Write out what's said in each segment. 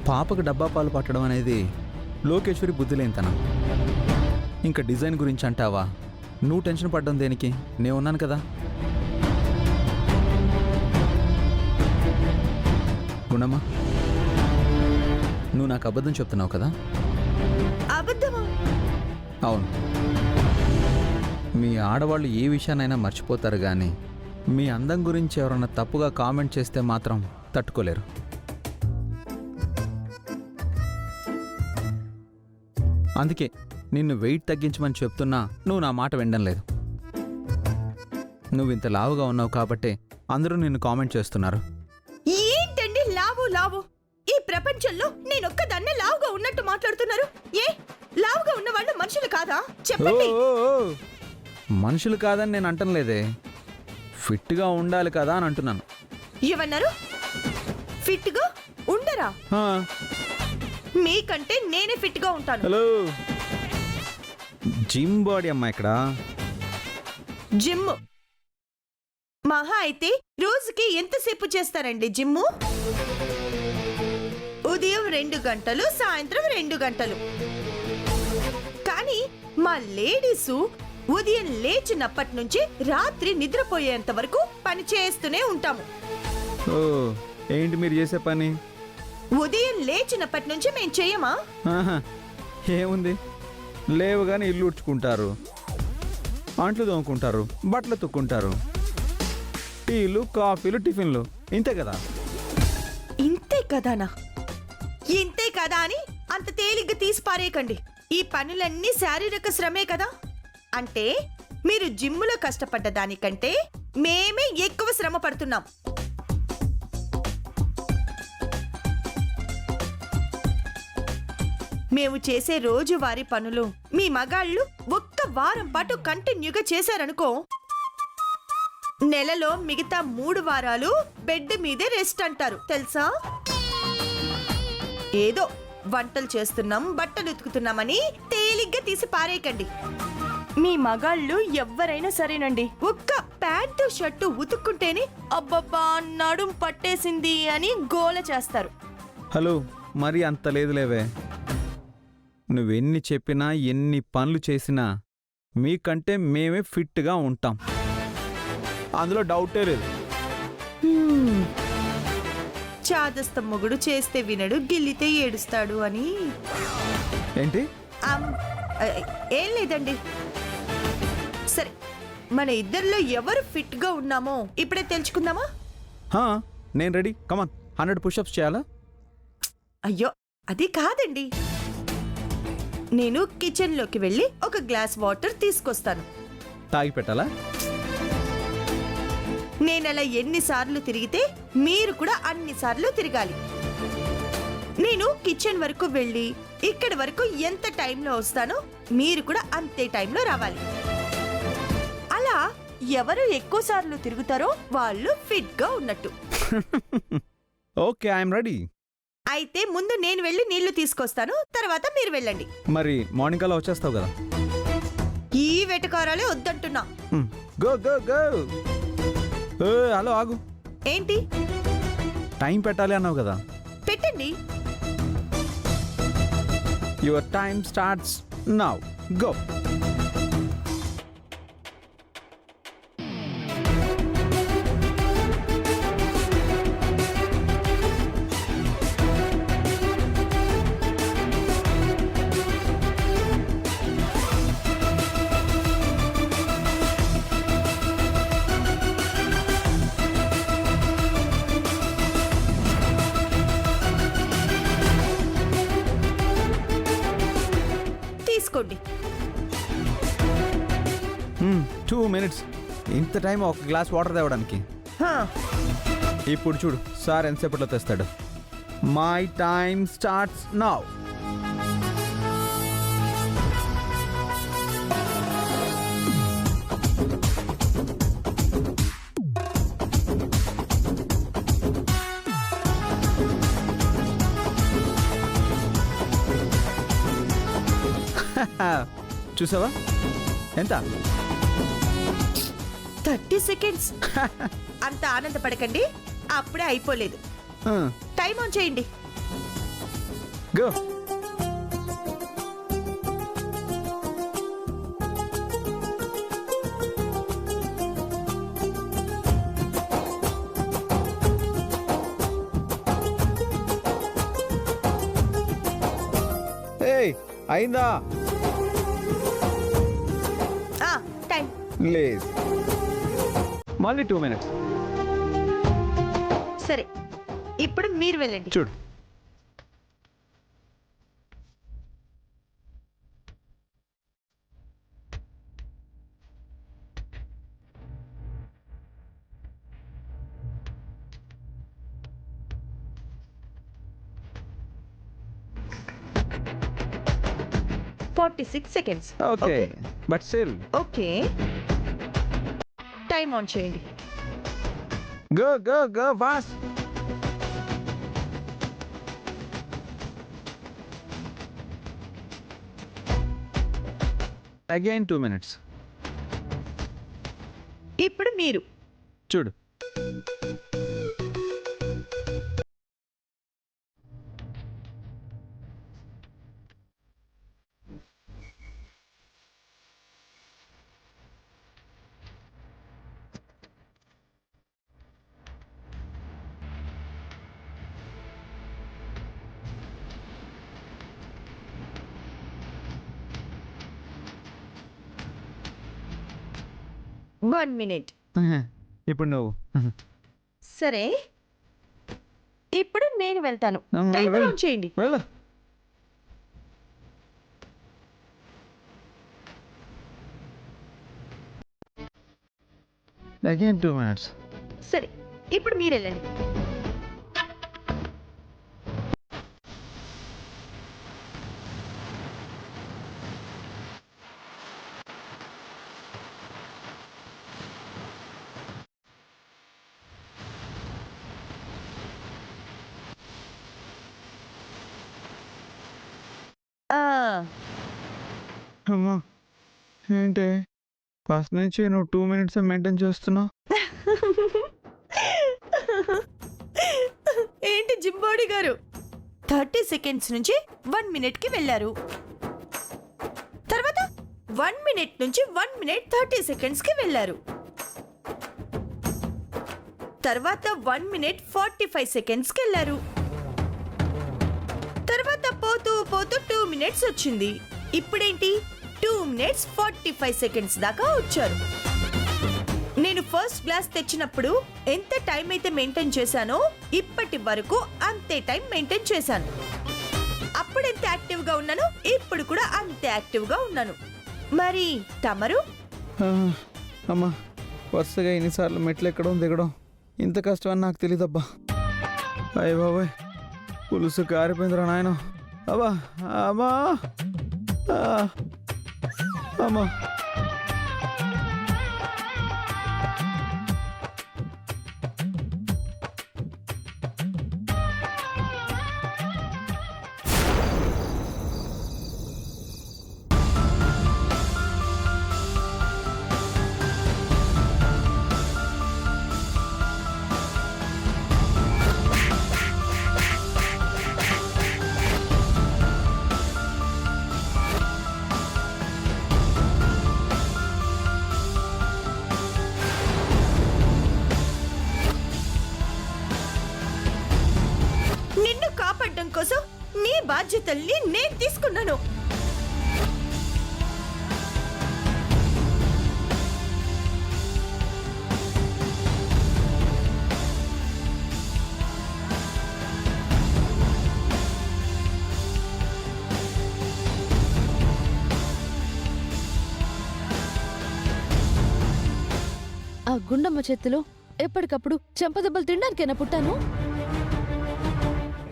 పాపకు డబ్బా పాలు పట్టడం అనేది లోకేశ్వరి బుద్ధిలేనితనం. ఇంకా డిజైన్ గురించి అంటావా? నువ్వు టెన్షన్ పడ్డం దేనికి? నేను ఉన్నాను కదా. గుణమ్మా, నువ్వు నాకు అబద్ధం చెప్తున్నావు కదా? అబద్ధమా? అవును. మీ ఆడవాళ్ళు ఏ విషయాన్నైనా మర్చిపోతారు, కానీ మీ అందం గురించి ఎవరన్నా తప్పుగా కామెంట్ చేస్తే మాత్రం తట్టుకోలేరు. అందుకే నిన్ను వెయిట్ తగ్గించమని చెప్తున్నా నువ్వు నా మాట వినడం లేదు. నువ్వు ఇంత లావుగా ఉన్నావు కాబట్టే అందరూ నిన్ను కామెంట్ చేస్తున్నారు. ఏంటండి లావు లావు? ఈ ప్రపంచంలో నేనొక్కదాన్నే లావుగా ఉన్నట్టు మాట్లాడుతున్నారు. ఏ లావుగా ఉన్న వాళ్ళు మనుషులు కాదా? చెప్పండి. మనుషులు కాదని నేను అంటం లేదే, ఫిట్గా ఉండాలి కదా అని అంటున్నాను. ఏమన్నారు? ఫిట్గా ఉండరా? ఆ, మీకంటే నేనే ఫిట్గా ఉంటాను. హలో, జిమ్ బాడీ అమ్మా ఇక్కడ. జిమ్ మహా అయితే రోజుకి ఎంతసేపు చేస్తారండి జిమ్? ఉదయం 2 గంటలు, సాయంత్రం 2 గంటలు. కానీ మా లేడీసు ఉదయం లేచినప్పటి నుంచి రాత్రి నిద్రపోయేంత వరకు పని చేస్తూనే ఉంటాము. ఓ, ఏంటి మీరు చేసే పని? ఉదయం లేచినప్పటి నుంచి మేము చెయ్యమా? ఆహా, ఏముంది, లేవగానే ఇల్లు ఉడ్చుకుంటారు, అంట్లు తోముకుంటారు, బట్టలు తుక్కుంటారు, టీలు, కాఫీలు, టిఫిన్లు, ఇంతే కదా. ఇంతే కదానా? ఇంతే కదా అని అంత తేలిగ్గా తీసి పారేయకండి. ఈ పనులన్నీ శారీరక శ్రమే కదా. అంటే మీరు జిమ్ములో కష్టపడ్డ దానికంటే మేమే ఎక్కువ శ్రమ పడుతున్నాం. మేము చేసే రోజువారీ పనులు మీ మగాళ్ళు ఒక్క వారం పాటు కంటిన్యూగా చేశారనుకో, నెలలో మిగతా 3 వారాలు బెడ్ మీదే రెస్ట్ అంటారు తెలుసా? ఏదో వంటలు చేస్తున్నాం, బట్టలు ఉతుకుతున్నామని తేలిగ్గా తీసి పారేయకండి. మీ మగాళ్ళు ఎవ్వరైనా సరేనండి, ఒక్క ప్యాంటు షర్టు ఉతుక్కుంటేనే అబ్బబ్బా నడుం పట్టేసింది అని గోల చేస్తారు. హలో, మరి అంత లేదులేవే. నువ్వెన్ని చెప్పినా, ఎన్ని పనులు చేసినా మీకంటే మేమే ఫిట్గా ఉంటాం, అందులో డౌటే లేదు. చాదస్త మొగుడు చేస్తే వినడు, గిల్లితే ఏడుస్తాడు అని. ఏంటి? ఏం లేదండి. సరే, మన ఇద్దరిలో ఎవరు ఫిట్ గా ఉన్నామో ఇప్పుడే తెలుసుకుందామా? నేను రెడీ. కమాన్, 100 పుషప్స్ చేయాలా? అయ్యో, అది కాదండి. నేను కిచెన్ లోకి వెళ్ళి ఒక గ్లాస్ వాటర్ తీసుకొస్తాను. తాగి పెట్టాలా? నేనలా ఎన్నిసార్లు తిరిగితే మీరు కూడా అన్నిసార్లు తిరగాలి. నేను కిచెన్ వరకు వెళ్ళి ఇక్కడి వరకు ఎంత టైంలో వస్తానో మీరు కూడా అంతే టైంలో రావాలి. అలా ఎవరు ఎక్కువ సార్లు తిరుగుతారో వాళ్ళు ఫిట్ గా ఉన్నట్టు. Okay, I'm ready. అయితే ముందు నేను వెళ్ళి నీళ్లు తీసుకొస్తాను, తర్వాత మీరు వెళ్ళండి. మరి మార్నింగ్ అలా వచ్చేస్తావు కదా? ఈ వెటకారాలే వద్దంటున్నా. Go go go. హలో, ఆగు. ఏంటి? టైం పెట్టాలి అన్నావు కదా, పెట్టండి. Your time starts now. Go. తీసుకోండి. 2 minutes. ఇంత టైం ఒక గ్లాస్ వాటర్ తేవడానికి? ఇప్పుడు చూడు సార్ ఎంతసేపట్లో తెస్తాడు. My time starts now. చూసావా ఎంత? 30 seconds. అంత ఆనందపడకండి, అప్పుడే అయిపోలేదు. టైం ఆన్ చేయండి. గో. ఏయ్, అయిందా? టైం. లేదు, మళ్ళీ 2 minutes. సరే, ఇప్పుడు మీరు వెళ్ళండి. చూడు. Forty 46 seconds. Okay, but still. Okay, time on చేయండి. Go go go fast. Again 2 minutes. ఇప్పుడు మీరు. చూడు. One minute. ఇప్పుడు నువ్వు. సరే, ఇప్పుడు నేను వెళ్తాను. టైం ఆన్ చేయండి. వెళ్ళు. Again 2 minutes. సరే, ఇప్పుడు మీరు వెళ్ళండి. అమ్మా, ఏంటి ఫస్ట్ నుంచి నువ్వు 2 minutes మెయింటైన్ చేస్తున్నావు? ఏంటి జింబోడి గారు, 30 seconds నుంచి 1 minute కి వెళ్ళారు. తర్వాత 1 minute నుంచి 1 minute 30 seconds కి వెళ్ళారు. తర్వాత 1 minute 45 seconds కి వెళ్ళారు. తర్వాత పోతూ పోతూ 2 minutes వచ్చింది. ఇప్పుడేంటి 2 minutes 45 seconds దాకా వచ్చారు. నేను ఫస్ట్ గ్లాస్ తెచ్చినప్పుడు ఎంత టైం అయితే మెయింటైన్ చేశానో ఇప్పటి వరకు అంతే టైం మెయింటైన్ చేశాను. అప్పుడు ఎంత యాక్టివ్ గా ఉన్నాను, ఇప్పుడు కూడా అంతే యాక్టివ్ గా ఉన్నాను. మరి తమరు? అమ్మా, వరుసగా ఎన్నిసార్లు మెట్లు ఎక్కడం దిగడం ఇంత కష్టం అని నాకు తెలియదబ్బా. అయ్య బాబాయ్, పులుసు కారిపోయిందిరా నాయన. అబ్బా అమ్మా, అమ్మా. నిన్ను కాపాడడం కోసం నీ బాధ్యతల్ని నేను తీసుకున్నాను. ఆ గుండమ్మ చేతిలో ఎప్పటికప్పుడు చెంపదెబ్బలు తినడానికైనా పుట్టాను.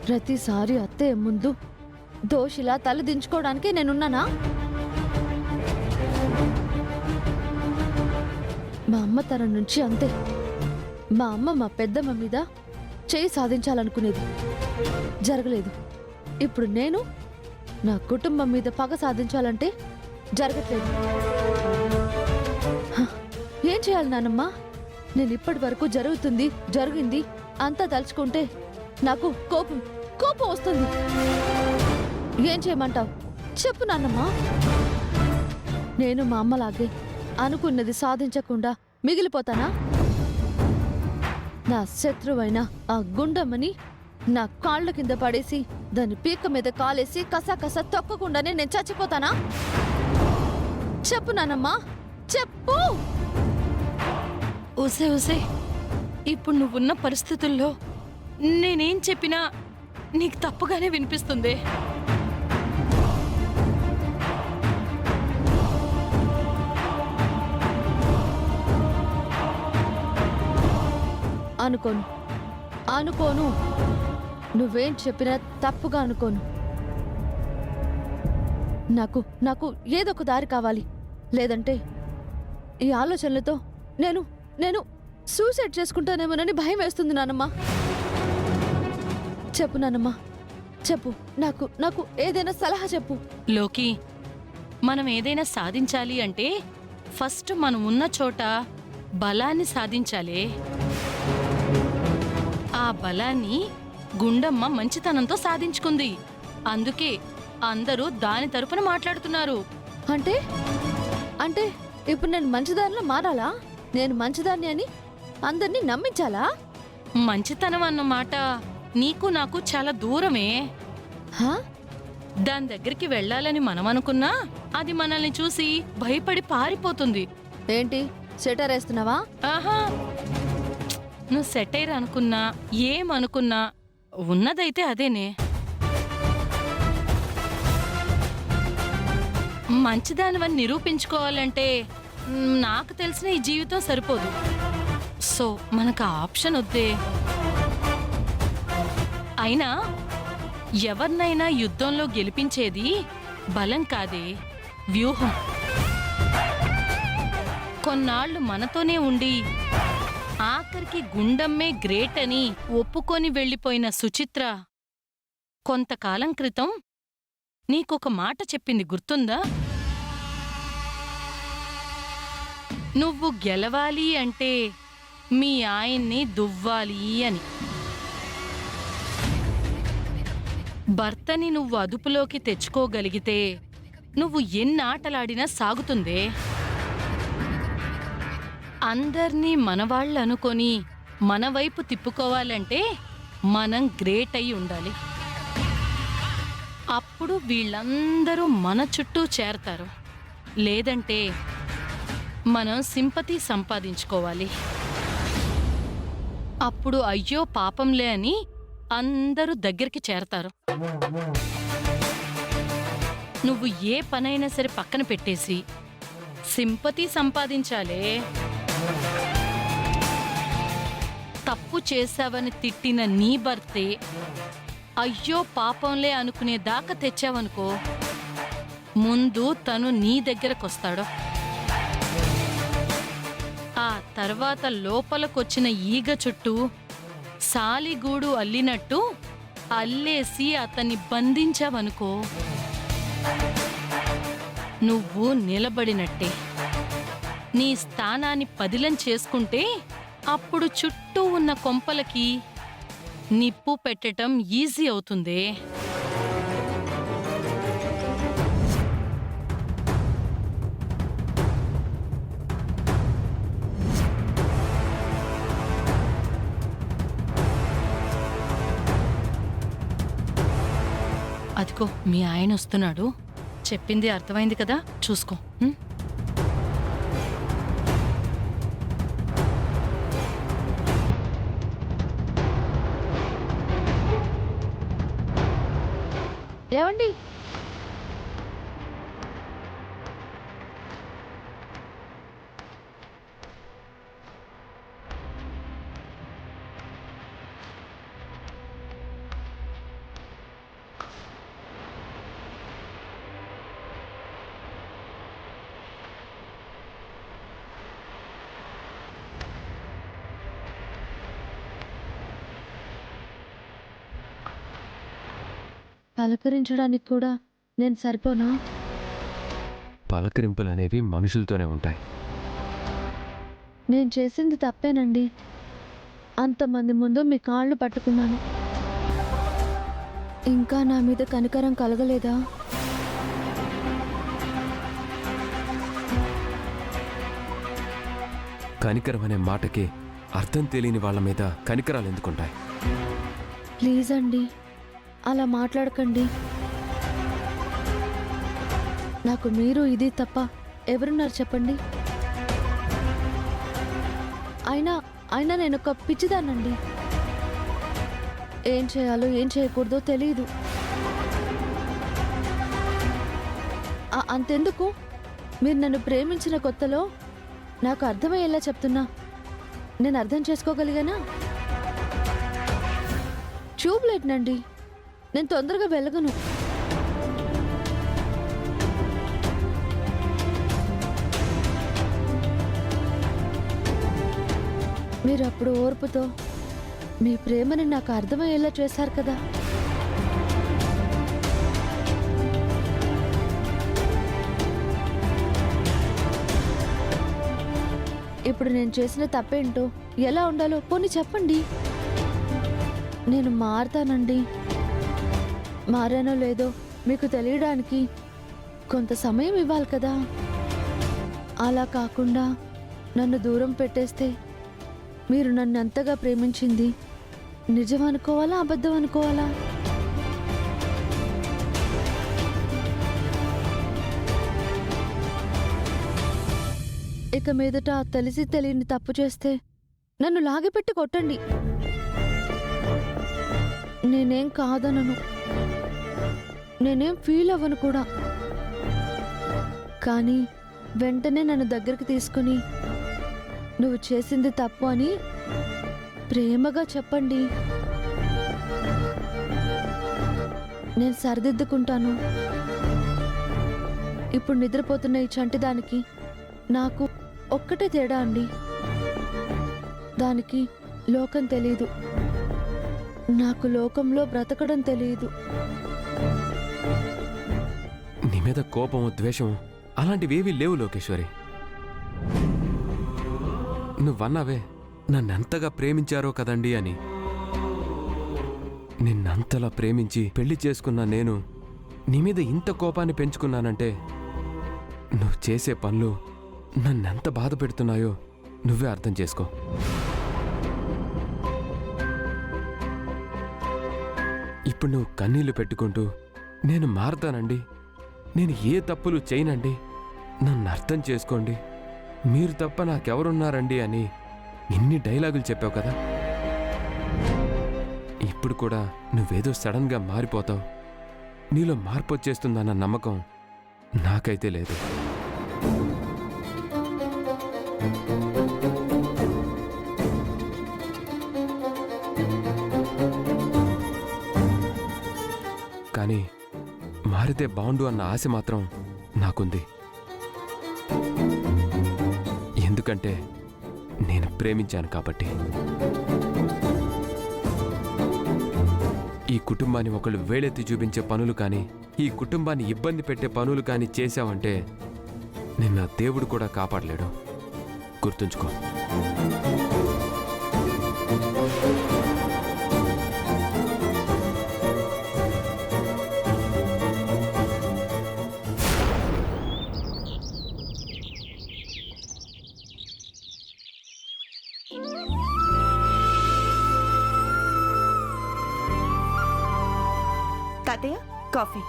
ప్రతిసారి అత్తయ్య ముందు దోషిలా తల దించుకోవడానికే నేనున్నానా? మా అమ్మ తరం నుంచి అంతే. మా అమ్మ మా పెద్దమ్మ మీద చేయి సాధించాలనుకునేది, జరగలేదు. ఇప్పుడు నేను నా కుటుంబం మీద పగ సాధించాలంటే జరగట్లేదు. ఏం చేయాలి నానమ్మా? నేను ఇప్పటి వరకు జరిగింది అంతా తలుచుకుంటే నాకు కోపం వస్తుంది. ఏం చేయమంటావు చెప్పు నాన్నమ్మా. నేను మా అమ్మలాగే అనుకున్నది సాధించకుండా మిగిలిపోతానా? నా శత్రువైన ఆ గుండమ్మని నా కాళ్ళ కింద పడేసి దాని పీక మీద కాలేసి కసకస తొక్కకుండానే నేను చచ్చిపోతానా? చెప్పు నాన్నమ్మా, చెప్పు. ఓసే ఓసే, ఇప్పుడు నువ్వున్న పరిస్థితుల్లో నేనేం చెప్పినా నీకు తప్పుగానే వినిపిస్తుంది. అనుకోను అనుకోను, నువ్వేం చెప్పినా తప్పుగా అనుకోను. నాకు నాకు ఏదొక దారి కావాలి. లేదంటే ఈ ఆలోచనలతో నేను నేను సూసైడ్ చేసుకుంటానేమోనని భయం వేస్తుంది నానమ్మా. చెప్పు నానమ్మా, చెప్పు. నాకు నాకు ఏదైనా సలహా చెప్పు. లోకి, మనం ఏదైనా సాధించాలి అంటే ఫస్ట్ మనం ఉన్న చోట బలాన్ని సాధించాలి. ఆ బలాన్ని గుండమ్మ మంచితనంతో సాధించుకుంది. అందుకే అందరూ దాని తరపున మాట్లాడుతున్నారు. అంటే అంటే ఇప్పుడు నేను మంచిదారిలో మారాలా? నేను మంచిదాన్ని అని అందరినీ నమ్మించాలా? మంచితనం అన్నమాట నీకు నాకు చాలా దూరమే. హా? దాని దగ్గరికి వెళ్ళాలని మనం అనుకున్నా అది మనల్ని చూసి భయపడి పారిపోతుంది. ఏంటి సెటర్ వేస్తున్నావా? ఆహా, నువ్వు సెటైర్ అనుకున్నా ఏమనుకున్నా ఉన్నదైతే అదేనే. మంచిదానివని నిరూపించుకోవాలంటే నాకు తెలిసిన ఈ జీవితం సరిపోదు. సో మనకు ఆ ఆప్షన్ వద్దే. అయినా ఎవరినైనా యుద్ధంలో గెలిపించేది బలం కాదే, వ్యూహం. కొన్నాళ్ళు మనతోనే ఉండి ఆఖరికి గుండమ్మే గ్రేట్ అని ఒప్పుకొని వెళ్ళిపోయిన సుచిత్ర కొంతకాలం క్రితం నీకొక మాట చెప్పింది గుర్తుందా? నువ్వు గెలవాలి అంటే మీ ఆయన్ని దువ్వాలి అని. భర్తని నువ్వు అదుపులోకి తెచ్చుకోగలిగితే నువ్వు ఎన్నాటలాడినా సాగుతుందే. అందర్నీ మనవాళ్ళనుకొని మన వైపు తిప్పుకోవాలంటే మనం గ్రేట్ అయి ఉండాలి. అప్పుడు వీళ్ళందరూ మన చుట్టూ చేరతారు. లేదంటే మనం సింపతి సంపాదించుకోవాలి. అప్పుడు అయ్యో పాపంలే అని అందరూ దగ్గరికి చేరతారు. నువ్వు ఏ పనైనా సరే పక్కన పెట్టేసి సింపతి సంపాదించాలే. తప్పు చేశావని తిట్టిన నీ భర్తే అయ్యో పాపంలే అనుకునే దాకా తెచ్చావనుకో, ముందు తను నీ దగ్గరకొస్తాడు. ఆ తర్వాత లోపలకొచ్చిన ఈగ చుట్టూ సాలిగూడు అల్లినట్టు అల్లేసి అతన్ని బంధించావనుకో, నువ్వు నిలబడినట్టే. నీ స్థానాన్ని పదిలం చేసుకుంటే అప్పుడు చుట్టూ ఉన్న కొంపలకి నిప్పు పెట్టటం ఈజీ అవుతుందే. అదిగో మీ ఆయన వస్తున్నాడు. చెప్పింది అర్థమైంది కదా, చూసుకో. ఏవండి, పలకరించడానికి కూడా నేను సరిపోనా? పలకరింపులు అనేవి మనుషులతోనే ఉంటాయి. నేను చేసింది తప్పేనండి. అంతమంది ముందు మీ కాళ్ళు పట్టుకున్నాను. ఇంకా నా మీద కనికరం కలగలేదా? కనికరం అనే మాటకి అర్థం తెలియని వాళ్ళ మీద కనికరాలు ఎందుకుంటాయి? ప్లీజ్ అండి, అలా మాట్లాడకండి. నాకు మీరు ఇది తప్ప ఎవరున్నారు చెప్పండి? అయినా అయినా నేను ఒక పిచ్చిదానండి. ఏం చేయాలో ఏం చేయకూడదో తెలియదు. అంతెందుకు, మీరు నన్ను ప్రేమించిన కొత్తలో నాకు అర్థమయ్యేలా చెప్తున్నా నేను అర్థం చేసుకోగలిగానా? ట్యూబ్లైట్ నండి, నేను తొందరగా వెలగను. మీరు అప్పుడు ఓర్పుతో మీ ప్రేమని నాకు అర్థమయ్యేలా చేశారు కదా. ఇప్పుడు నేను చేసిన తప్పేంటో, ఎలా ఉండాలో పోనీ చెప్పండి. నేను మారతానండి. మారానో లేదో మీకు తెలియడానికి కొంత సమయం ఇవ్వాలి కదా. అలా కాకుండా నన్ను దూరం పెట్టేస్తే మీరు నన్ను ఎంతగా ప్రేమించింది నిజం అనుకోవాలా, అబద్ధం అనుకోవాలా? ఇక మీదట తెలిసి తెలియని తప్పు చేస్తే నన్ను లాగిపెట్టి కొట్టండి. నేనేం కాదనను, నేనేం ఫీల్ అవ్వను కూడా. కానీ వెంటనే నన్ను దగ్గరికి తీసుకుని నువ్వు చేసింది తప్పు అని ప్రేమగా చెప్పండి. నేను సరిదిద్దుకుంటాను. ఇప్పుడు నిద్రపోతున్న ఈ చంటిదానికి నాకు ఒక్కటే తేడా అండి. దానికి లోకం తెలీదు, నాకు లోకంలో బ్రతకడం తెలియదు. నీ మీద కోపం, ద్వేషం అలాంటివేవీ లేవు లోకేశ్వరి. నువ్వన్నావే నన్నెంతగా ప్రేమించారో కదండి అని. నిన్నంతలా ప్రేమించి పెళ్లి చేసుకున్న నేను నీ మీద ఇంత కోపాన్ని పెంచుకున్నానంటే నువ్వు చేసే పనులు నన్నెంత బాధ పెడుతున్నాయో నువ్వే అర్థం చేసుకో. ఇప్పుడు నువ్వు కన్నీళ్లు పెట్టుకుంటూ నేను మారతానండి, నేను ఏ తప్పులు చేయనండి, నన్ను అర్థం చేసుకోండి, మీరు తప్ప నాకెవరున్నారండి అని ఇన్ని డైలాగులు చెప్పావు కదా. ఇప్పుడు కూడా నువ్వేదో సడన్గా మారిపోతావు, నీలో మార్పు వచ్చేస్తుందన్న నమ్మకం నాకైతే లేదు. కానీ మారితే బాగుండు అన్న ఆశ మాత్రం నాకుంది. ఎందుకంటే నేను ప్రేమించాను కాబట్టి. ఈ కుటుంబాన్ని ఒకళ్ళు వేలెత్తి చూపించే పనులు కానీ, ఈ కుటుంబాన్ని ఇబ్బంది పెట్టే పనులు కానీ చేశావంటే నిన్న దేవుడు కూడా కాపాడలేడు. గుర్తుంచుకో. తాతయ్య, కాఫీ.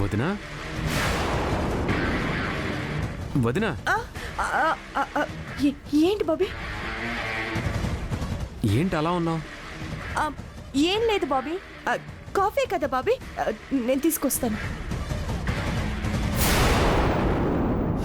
వదినా, వదినా ఆ, ఆ, ఆ, ఆ, ఏంటి బాబీ? ఏంటి అలా ఉన్నావు? ఏం లేదు బాబీ. కాఫీ కదా బాబీ, నేను తీసుకొస్తాను.